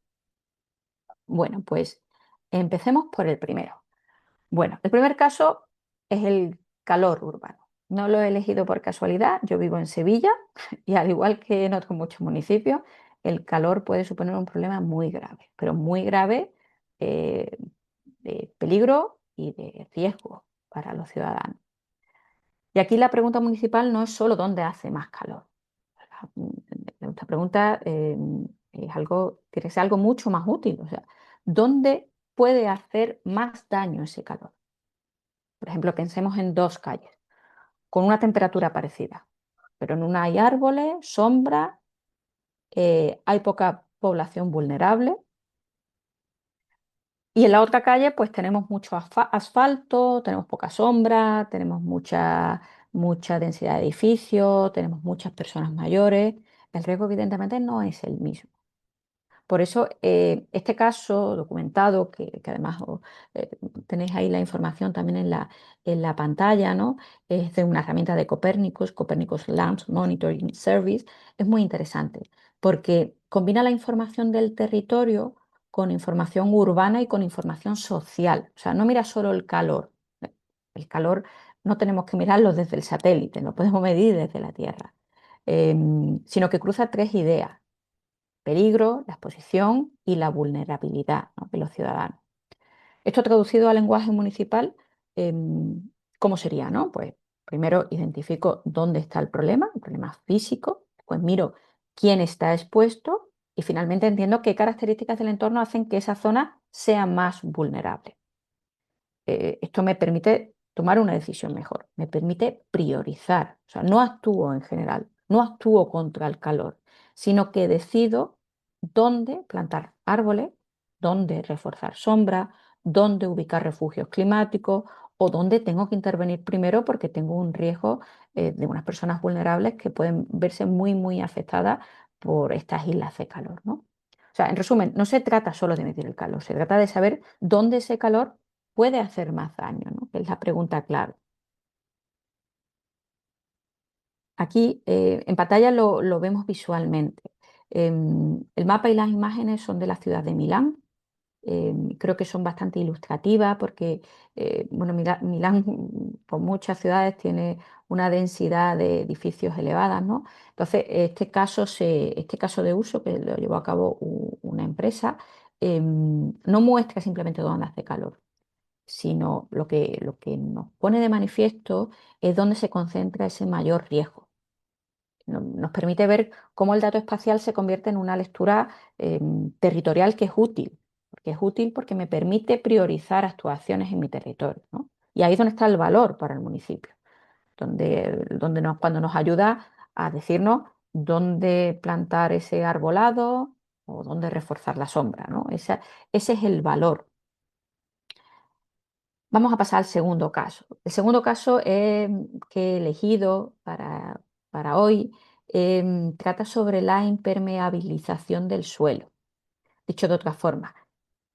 Bueno, pues empecemos por el primero. Bueno, el primer caso es el calor urbano. No lo he elegido por casualidad. Yo vivo en Sevilla y al igual que en otros muchos municipios, el calor puede suponer un problema muy grave, pero muy grave eh, de peligro y de riesgo para los ciudadanos. Y aquí la pregunta municipal no es solo dónde hace más calor. Esta pregunta es algo, tiene que ser algo mucho más útil. O sea, ¿dónde puede hacer más daño ese calor? Por ejemplo, pensemos en dos calles con una temperatura parecida, pero en una hay árboles, sombra, hay poca población vulnerable y en la otra calle pues tenemos mucho asfalto, tenemos poca sombra, tenemos mucha densidad de edificios, tenemos muchas personas mayores. El riesgo evidentemente no es el mismo. Por eso, este caso documentado, que además eh, tenéis ahí la información también en la pantalla, ¿no? Es de una herramienta de Copernicus, Copernicus Land Monitoring Service, es muy interesante porque combina la información del territorio con información urbana y con información social. O sea, no mira solo el calor. El calor no tenemos que mirarlo desde el satélite, lo podemos medir desde la Tierra, sino que cruza tres ideas: peligro, la exposición y la vulnerabilidad, ¿no? De los ciudadanos. Esto traducido al lenguaje municipal, ¿cómo sería, no? Pues primero identifico dónde está el problema físico, pues miro quién está expuesto y finalmente entiendo qué características del entorno hacen que esa zona sea más vulnerable. Esto me permite tomar una decisión mejor, me permite priorizar. O sea, no actúo en general, no actúo contra el calor, sino que decido dónde plantar árboles, dónde reforzar sombra, dónde ubicar refugios climáticos o dónde tengo que intervenir primero porque tengo un riesgo de unas personas vulnerables que pueden verse muy afectadas por estas islas de calor, ¿no? O sea, en resumen, no se trata solo de medir el calor, se trata de saber dónde ese calor puede hacer más daño, ¿no? Que es la pregunta clave. Aquí en pantalla lo vemos visualmente. El mapa y las imágenes son de la ciudad de Milán. Creo que son bastante ilustrativas porque, bueno, Milán, con muchas ciudades, tiene una densidad de edificios elevadas, ¿no? Entonces, este caso de uso que lo llevó a cabo una empresa, no muestra simplemente dónde hace calor, sino lo que nos pone de manifiesto es dónde se concentra ese mayor riesgo. Nos permite ver cómo el dato espacial se convierte en una lectura territorial que es útil, porque es útil porque me permite priorizar actuaciones en mi territorio, ¿no? Y ahí es donde está el valor para el municipio, cuando nos ayuda a decirnos dónde plantar ese arbolado o dónde reforzar la sombra, ¿no? Ese es el valor. Vamos a pasar al segundo caso. El segundo caso que he elegido para hoy trata sobre la impermeabilización del suelo. Dicho de otra forma,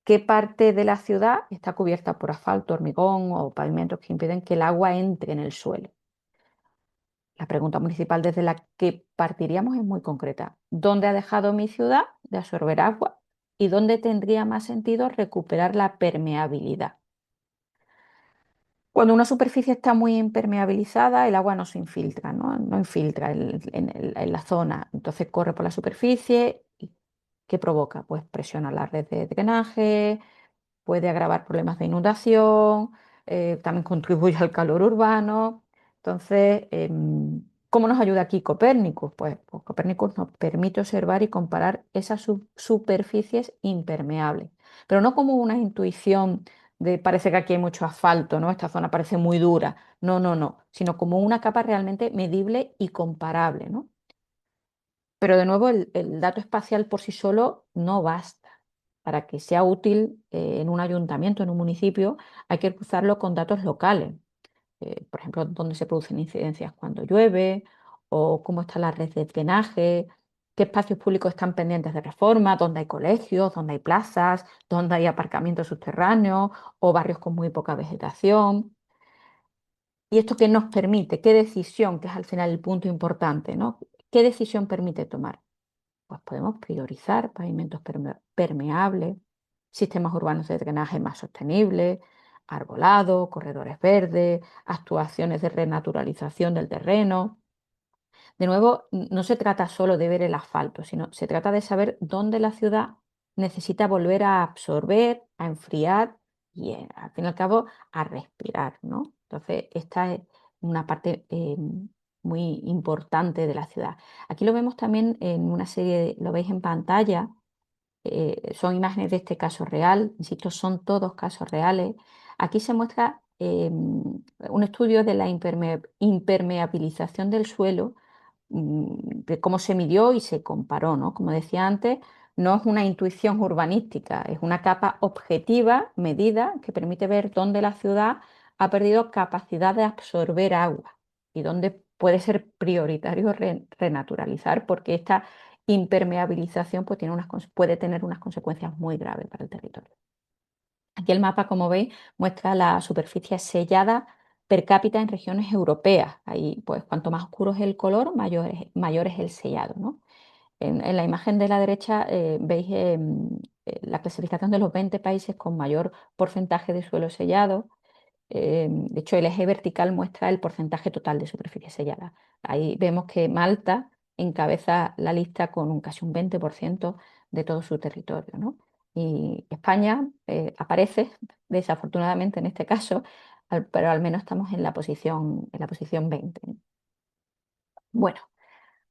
¿qué parte de la ciudad está cubierta por asfalto, hormigón o pavimentos que impiden que el agua entre en el suelo? La pregunta municipal desde la que partiríamos es muy concreta. ¿Dónde ha dejado mi ciudad de absorber agua? ¿Y dónde tendría más sentido recuperar la permeabilidad? Cuando una superficie está muy impermeabilizada, el agua no se infiltra, ¿no? No infiltra en la zona. Entonces corre por la superficie y ¿qué provoca? Pues presiona la red de drenaje, puede agravar problemas de inundación, también contribuye al calor urbano. Entonces, ¿cómo nos ayuda aquí Copérnicus? Pues Copérnicus nos permite observar y comparar esas superficies impermeables, pero no como una intuición de parece que aquí hay mucho asfalto, ¿no? Esta zona parece muy dura. No, no, no, sino como una capa realmente medible y comparable, ¿no? Pero de nuevo, el dato espacial por sí solo no basta. Para que sea útil en un ayuntamiento, en un municipio, hay que cruzarlo con datos locales. Por ejemplo, dónde se producen incidencias cuando llueve, o cómo está la red de drenaje, qué espacios públicos están pendientes de reforma, dónde hay colegios, dónde hay plazas, dónde hay aparcamientos subterráneos o barrios con muy poca vegetación. ¿Y esto qué nos permite? ¿Qué decisión, que es al final el punto importante, ¿no? ¿Qué decisión permite tomar? Pues podemos priorizar pavimentos permeables, sistemas urbanos de drenaje más sostenibles, arbolado, corredores verdes, actuaciones de renaturalización del terreno. De nuevo, no se trata solo de ver el asfalto, sino se trata de saber dónde la ciudad necesita volver a absorber, a enfriar y, al fin y al cabo, a respirar, ¿no? Entonces, esta es una parte muy importante de la ciudad. Aquí lo vemos también en una serie, lo veis en pantalla, son imágenes de este caso real, insisto, son todos casos reales. Aquí se muestra un estudio de la impermeabilización del suelo, de cómo se midió y se comparó, ¿no? Como decía antes, no es una intuición urbanística, es una capa objetiva, medida, que permite ver dónde la ciudad ha perdido capacidad de absorber agua y dónde puede ser prioritario renaturalizar, porque esta impermeabilización pues, puede tener unas consecuencias muy graves para el territorio. Aquí el mapa, como veis, muestra la superficie sellada per cápita en regiones europeas. Ahí, pues, cuanto más oscuro es el color, mayor es el sellado, ¿no? En la imagen de la derecha veis la clasificación de los 20 países con mayor porcentaje de suelo sellado. De hecho, el eje vertical muestra el porcentaje total de superficie sellada. Ahí vemos que Malta encabeza la lista con casi un 20% de todo su territorio, ¿no? Y España aparece, desafortunadamente en este caso, pero al menos estamos en la posición 20, ¿no? Bueno,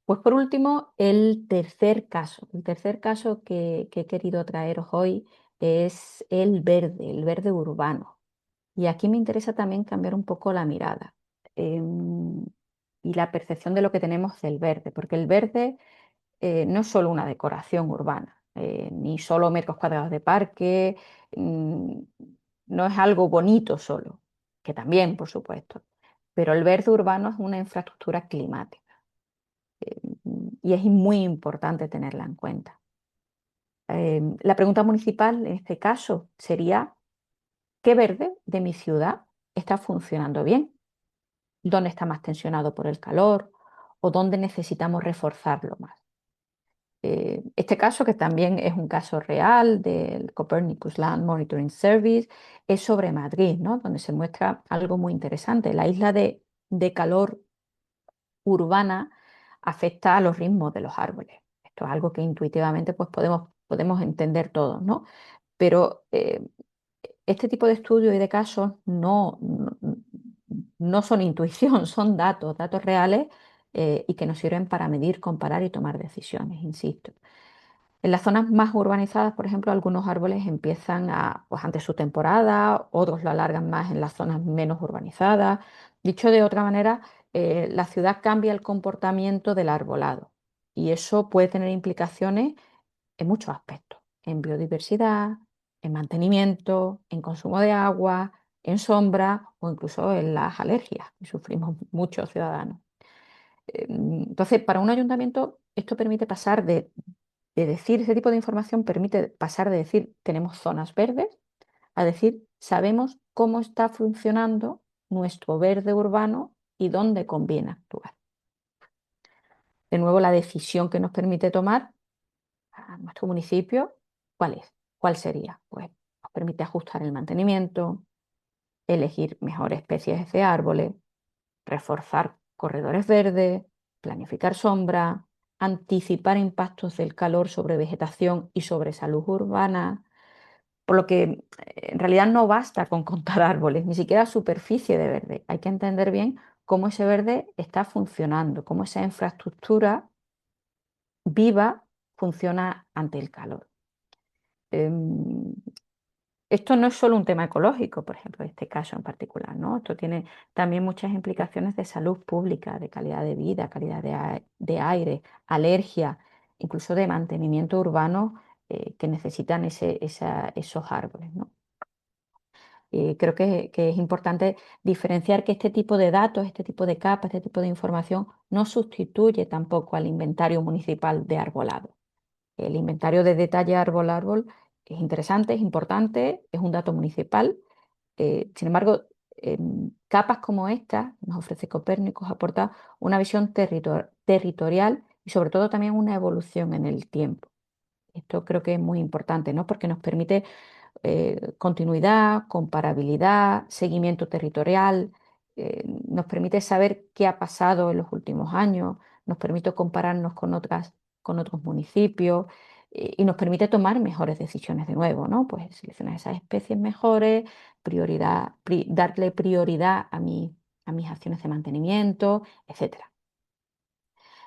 pues por último, el tercer caso. El tercer caso que he querido traeros hoy es el verde urbano. Y aquí me interesa también cambiar un poco la mirada y la percepción de lo que tenemos del verde, porque el verde no es solo una decoración urbana, ni solo metros cuadrados de parque, mm, no es algo bonito solo, que también, por supuesto, pero el verde urbano es una infraestructura climática y es muy importante tenerla en cuenta. La pregunta municipal en este caso sería, ¿qué verde de mi ciudad está funcionando bien? ¿Dónde está más tensionado por el calor? ¿O dónde necesitamos reforzarlo más? Este caso, que también es un caso real del Copernicus Land Monitoring Service, es sobre Madrid, ¿no? Donde se muestra algo muy interesante. La isla de calor urbana afecta a los ritmos de los árboles. Esto es algo que intuitivamente pues, podemos entender todos, ¿no? Pero este tipo de estudios y de casos no son intuición, son datos, datos reales y que nos sirven para medir, comparar y tomar decisiones, insisto. En las zonas más urbanizadas, por ejemplo, algunos árboles empiezan pues antes su temporada, otros lo alargan más en las zonas menos urbanizadas. Dicho de otra manera, la ciudad cambia el comportamiento del arbolado y eso puede tener implicaciones en muchos aspectos, en biodiversidad, en mantenimiento, en consumo de agua, en sombra o incluso en las alergias que sufrimos muchos ciudadanos. Entonces, para un ayuntamiento esto permite pasar de decir, ese tipo de información permite pasar de decir tenemos zonas verdes a decir sabemos cómo está funcionando nuestro verde urbano y dónde conviene actuar. De nuevo, la decisión que nos permite tomar a nuestro municipio, ¿cuál es? ¿Cuál sería? Pues nos permite ajustar el mantenimiento, elegir mejores especies de árboles, reforzar corredores verdes, planificar sombra, anticipar impactos del calor sobre vegetación y sobre salud urbana, por lo que en realidad no basta con contar árboles, ni siquiera superficie de verde. Hay que entender bien cómo ese verde está funcionando, cómo esa infraestructura viva funciona ante el calor. Em, Esto no es solo un tema ecológico, por ejemplo, en este caso en particular, ¿no? Esto tiene también muchas implicaciones de salud pública, de calidad de vida, calidad de aire, alergia, incluso de mantenimiento urbano que necesitan esos árboles, ¿no? Creo que es importante diferenciar que este tipo de datos, este tipo de capas, este tipo de información no sustituye tampoco al inventario municipal de arbolado. El inventario de detalle árbol a árbol es interesante, es importante, es un dato municipal. Sin embargo, capas como esta nos ofrece Copérnicus, aporta una visión territorial y sobre todo también una evolución en el tiempo. Esto creo que es muy importante, ¿no? Porque nos permite continuidad, comparabilidad, seguimiento territorial, nos permite saber qué ha pasado en los últimos años, nos permite compararnos con otros municipios y nos permite tomar mejores decisiones de nuevo, ¿no? Pues seleccionar esas especies mejores, darle prioridad a mis acciones de mantenimiento, etcétera.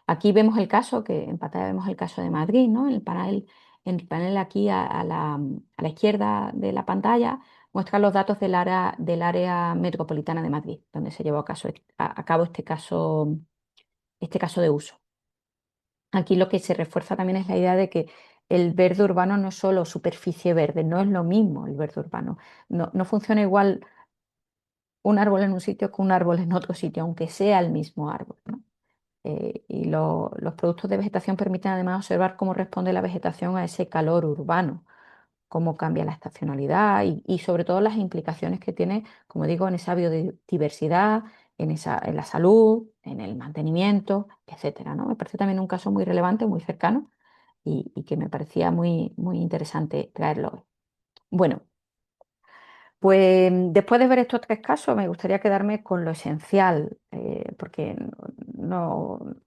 Aquí vemos el caso, que en pantalla vemos el caso de Madrid, ¿no? En el panel aquí a la izquierda de la pantalla muestra los datos del área metropolitana de Madrid, donde se llevó a cabo este caso de uso. Aquí lo que se refuerza también es la idea de que el verde urbano no es solo superficie verde, no es lo mismo el verde urbano. No funciona igual un árbol en un sitio que un árbol en otro sitio, aunque sea el mismo árbol, ¿no? Los productos de vegetación permiten además observar cómo responde la vegetación a ese calor urbano, cómo cambia la estacionalidad y sobre todo las implicaciones que tiene, como digo, en esa biodiversidad, en la salud, en el mantenimiento, etcétera, ¿no? Me parece también un caso muy relevante, muy cercano y que me parecía muy, muy interesante traerlo hoy. Bueno, pues después de ver estos tres casos, me gustaría quedarme con lo esencial, porque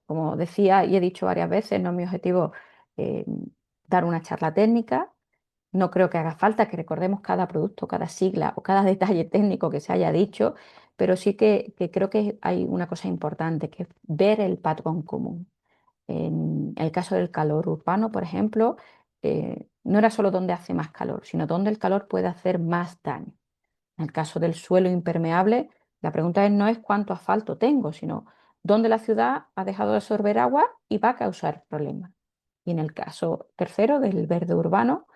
como decía y he dicho varias veces, no es mi objetivo eh, dar una charla técnica. No creo que haga falta que recordemos cada producto, cada sigla o cada detalle técnico que se haya dicho, pero sí que creo que hay una cosa importante, que es ver el patrón común. En el caso del calor urbano, por ejemplo, no era solo dónde hace más calor, sino dónde el calor puede hacer más daño. En el caso del suelo impermeable, la pregunta no es cuánto asfalto tengo, sino dónde la ciudad ha dejado de absorber agua y va a causar problemas. Y en el caso tercero del verde urbano,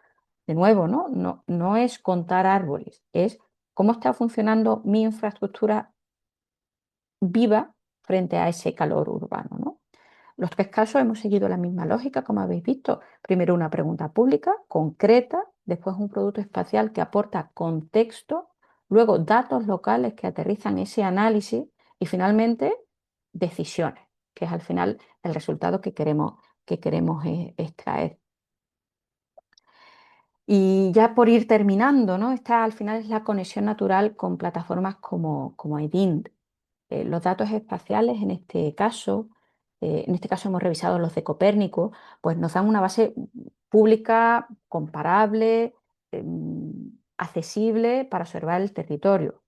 de nuevo, no es contar árboles, es cómo está funcionando mi infraestructura viva frente a ese calor urbano, ¿no? Los tres casos hemos seguido la misma lógica, como habéis visto. Primero una pregunta pública, concreta, después un producto espacial que aporta contexto, luego datos locales que aterrizan ese análisis y finalmente decisiones, que es al final el resultado que queremos extraer. Y ya por ir terminando, ¿no? Esta al final es la conexión natural con plataformas como EDINT. Los datos espaciales, en este caso hemos revisado los de Copérnico, pues nos dan una base pública, comparable, accesible para observar el territorio.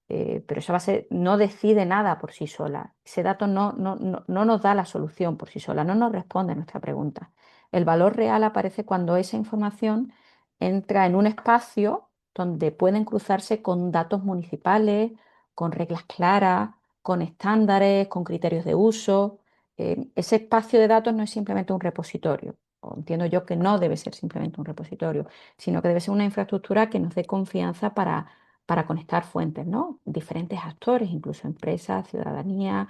Pero esa base no decide nada por sí sola. Ese dato no nos da la solución por sí sola, no nos responde a nuestra pregunta. El valor real aparece cuando esa información entra en un espacio donde pueden cruzarse con datos municipales, con reglas claras, con estándares, con criterios de uso. Ese espacio de datos no es simplemente un repositorio, o entiendo yo que no debe ser simplemente un repositorio, sino que debe ser una infraestructura que nos dé confianza para conectar fuentes, ¿no? Diferentes actores, incluso empresas, ciudadanía,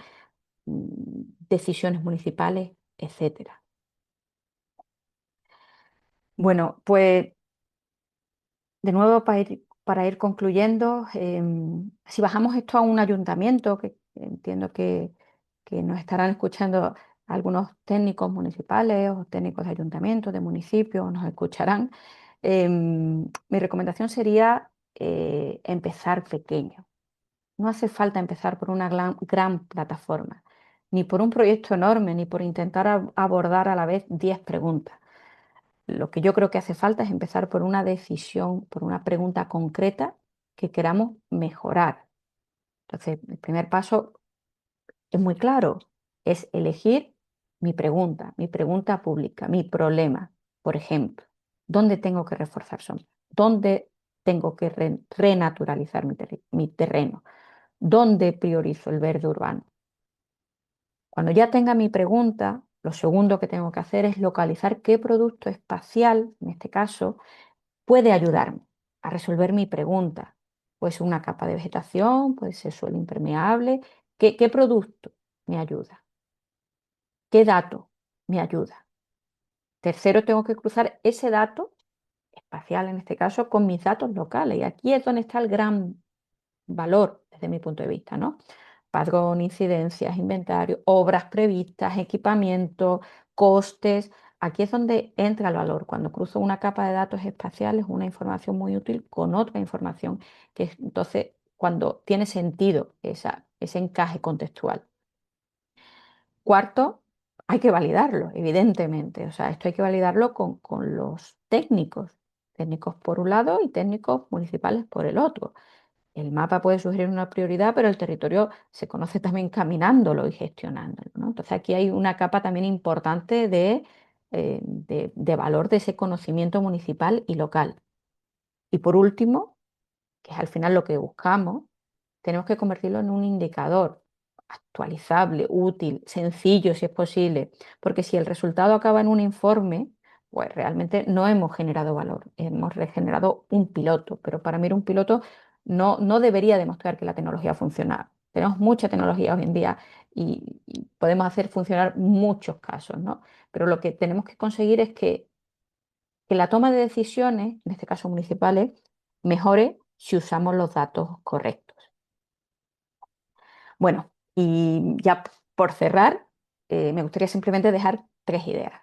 decisiones municipales, etcétera. Bueno, pues de nuevo, para ir concluyendo, si bajamos esto a un ayuntamiento, que entiendo que nos estarán escuchando algunos técnicos municipales o técnicos de ayuntamientos, de municipios, nos escucharán, mi recomendación sería empezar pequeño. No hace falta empezar por una gran plataforma, ni por un proyecto enorme, ni por intentar abordar a la vez 10 preguntas. Lo que yo creo que hace falta es empezar por una decisión, por una pregunta concreta que queramos mejorar. Entonces, el primer paso es muy claro, es elegir mi pregunta pública, mi problema. Por ejemplo, ¿dónde tengo que reforzar sombra? ¿Dónde tengo que renaturalizar mi terreno? ¿Dónde priorizo el verde urbano? Cuando ya tenga mi pregunta, lo segundo que tengo que hacer es localizar qué producto espacial, en este caso, puede ayudarme a resolver mi pregunta. Puede ser una capa de vegetación, puede ser suelo impermeable. ¿Qué producto me ayuda? ¿Qué dato me ayuda? Tercero, tengo que cruzar ese dato espacial, en este caso, con mis datos locales. Y aquí es donde está el gran valor desde mi punto de vista, ¿no? Padrón, incidencias, inventario, obras previstas, equipamiento, costes. Aquí es donde entra el valor. Cuando cruzo una capa de datos espaciales, una información muy útil con otra información, que es entonces cuando tiene sentido ese encaje contextual. Cuarto, hay que validarlo, evidentemente. O sea, esto hay que validarlo con los técnicos, técnicos por un lado y técnicos municipales por el otro. El mapa puede sugerir una prioridad, pero el territorio se conoce también caminándolo y gestionándolo, ¿no? Entonces aquí hay una capa también importante de valor de ese conocimiento municipal y local. Y por último, que es al final lo que buscamos, tenemos que convertirlo en un indicador actualizable, útil, sencillo si es posible, porque si el resultado acaba en un informe, pues realmente no hemos generado valor, hemos regenerado un piloto, pero para mí un piloto no debería demostrar que la tecnología funciona. Tenemos mucha tecnología hoy en día y podemos hacer funcionar muchos casos, ¿no? Pero lo que tenemos que conseguir es que la toma de decisiones, en este caso municipales, mejore si usamos los datos correctos. Bueno, y ya por cerrar, me gustaría simplemente dejar tres ideas.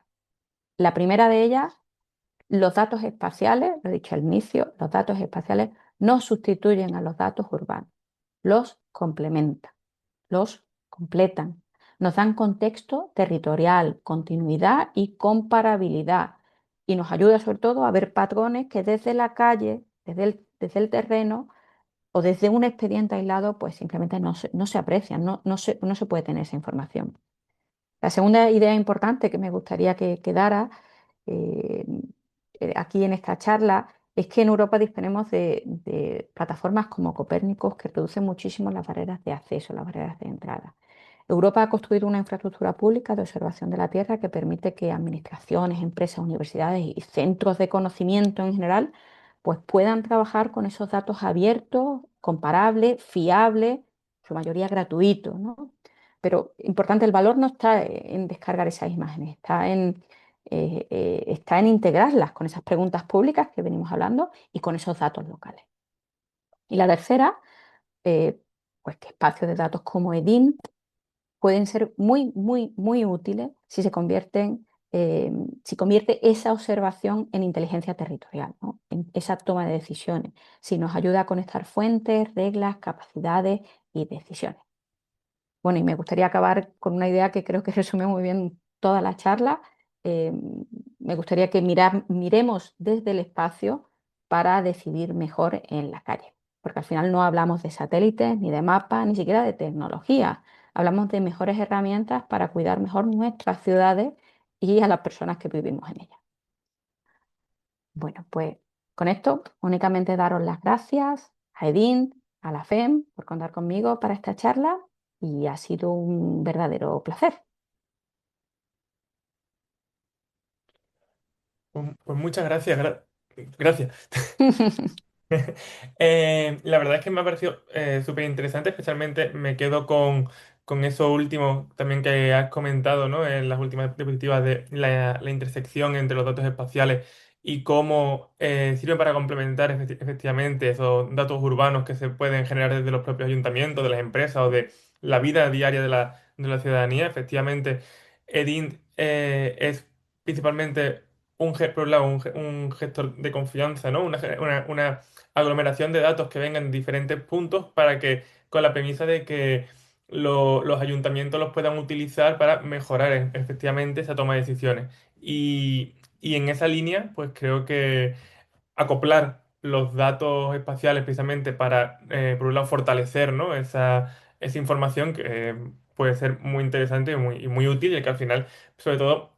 La primera de ellas, los datos espaciales, lo he dicho al inicio, los datos espaciales no sustituyen a los datos urbanos, los complementan, los completan, nos dan contexto territorial, continuidad y comparabilidad y nos ayuda sobre todo a ver patrones que desde la calle, desde el terreno, o desde un expediente aislado, pues simplemente no se aprecian, no se puede tener esa información. La segunda idea importante que me gustaría que quedara eh, aquí en esta charla es que en Europa disponemos de plataformas como Copérnicos que reducen muchísimo las barreras de acceso, las barreras de entrada. Europa ha construido una infraestructura pública de observación de la Tierra que permite que administraciones, empresas, universidades y centros de conocimiento en general pues puedan trabajar con esos datos abiertos, comparables, fiables, en su mayoría gratuitos, ¿no? Pero importante, el valor no está en descargar esas imágenes, está en integrarlas con esas preguntas públicas que venimos hablando y con esos datos locales. Y la tercera, eh, pues que espacios de datos como EDIN pueden ser muy, muy, muy útiles si si convierte esa observación en inteligencia territorial, ¿no? En esa toma de decisiones, si nos ayuda a conectar fuentes, reglas, capacidades y decisiones. Bueno, y me gustaría acabar con una idea que creo que resume muy bien toda la charla. Eh, Me gustaría que miremos desde el espacio para decidir mejor en la calle, porque al final no hablamos de satélites, ni de mapas, ni siquiera de tecnología. Hablamos de mejores herramientas para cuidar mejor nuestras ciudades y a las personas que vivimos en ellas. Bueno, pues con esto únicamente daros las gracias a Edín, a la FEM por contar conmigo para esta charla y ha sido un verdadero placer. Pues muchas gracias, gracias. La verdad es que me ha parecido súper interesante, especialmente me quedo con eso último también que has comentado, ¿no? En las últimas diapositivas de la intersección entre los datos espaciales y cómo sirven para complementar efectivamente esos datos urbanos que se pueden generar desde los propios ayuntamientos, de las empresas o de la vida diaria de la ciudadanía. Efectivamente, EDINT es principalmente por un lado, un gestor de confianza, ¿no? Una aglomeración de datos que vengan en diferentes puntos para que, con la premisa de que los ayuntamientos los puedan utilizar para mejorar efectivamente esa toma de decisiones. Y en esa línea, pues creo que acoplar los datos espaciales precisamente para, por un lado, fortalecer, ¿no? esa información que puede ser muy interesante y muy útil y que al final, sobre todo,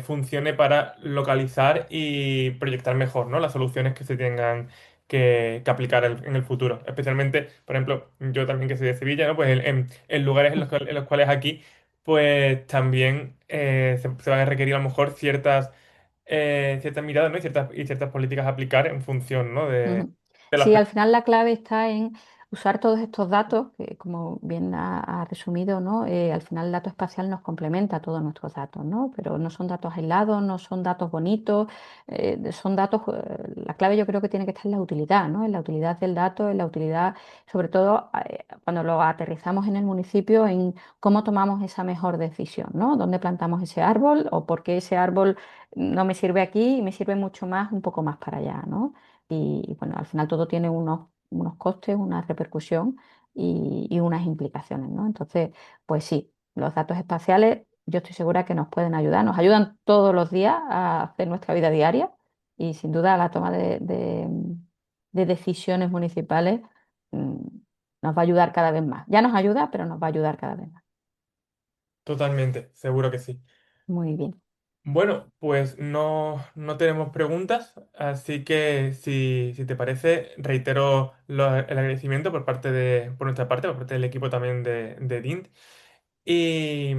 funcione para localizar y proyectar mejor, ¿no? Las soluciones que se tengan que aplicar en el futuro. Especialmente, por ejemplo, yo también que soy de Sevilla, ¿no? Pues en lugares en los cuales aquí, pues también se van a requerir a lo mejor ciertas miradas, ¿no? Y ciertas políticas a aplicar en función, ¿no? Ujú. De las Sí, al personas. final la clave está en usar todos estos datos, que como bien ha resumido, ¿no? Al final el dato espacial nos complementa a todos nuestros datos, ¿no? Pero no son datos aislados, no son datos bonitos, son datos, la clave yo creo que tiene que estar en la utilidad, ¿no? En la utilidad del dato, en la utilidad, sobre todo cuando lo aterrizamos en el municipio, en cómo tomamos esa mejor decisión, ¿no? ¿Dónde plantamos ese árbol o por qué ese árbol no me sirve aquí y me sirve mucho más un poco más para allá, ¿no? Y, bueno, al final todo tiene unos costes, una repercusión y unas implicaciones, ¿no? Entonces, pues sí, los datos espaciales yo estoy segura que nos pueden ayudar, nos ayudan todos los días a hacer nuestra vida diaria y sin duda la toma de decisiones municipales mm, nos va a ayudar cada vez más. Ya nos ayuda, pero nos va a ayudar cada vez más. Totalmente, seguro que sí. Muy bien. Bueno, pues no tenemos preguntas, así que si te parece, reitero el agradecimiento por nuestra parte, por parte del equipo también de DINT. Y,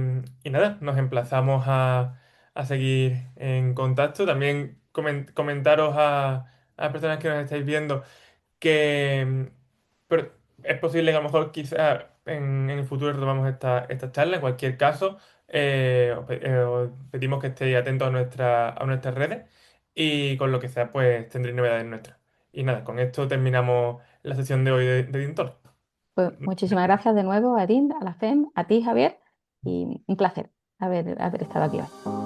y nada, nos emplazamos a seguir en contacto. También comentaros a las personas que nos estáis viendo que pero es posible que a lo mejor quizá en el futuro retomamos esta charla. En cualquier caso, os pedimos que estéis atentos a nuestras redes y con lo que sea, pues tendréis novedades nuestras. Y nada, con esto terminamos la sesión de hoy de Dintor. Pues muchísimas gracias de nuevo a Edín, a la FEM, a ti, Javier, y un placer haber estado aquí hoy.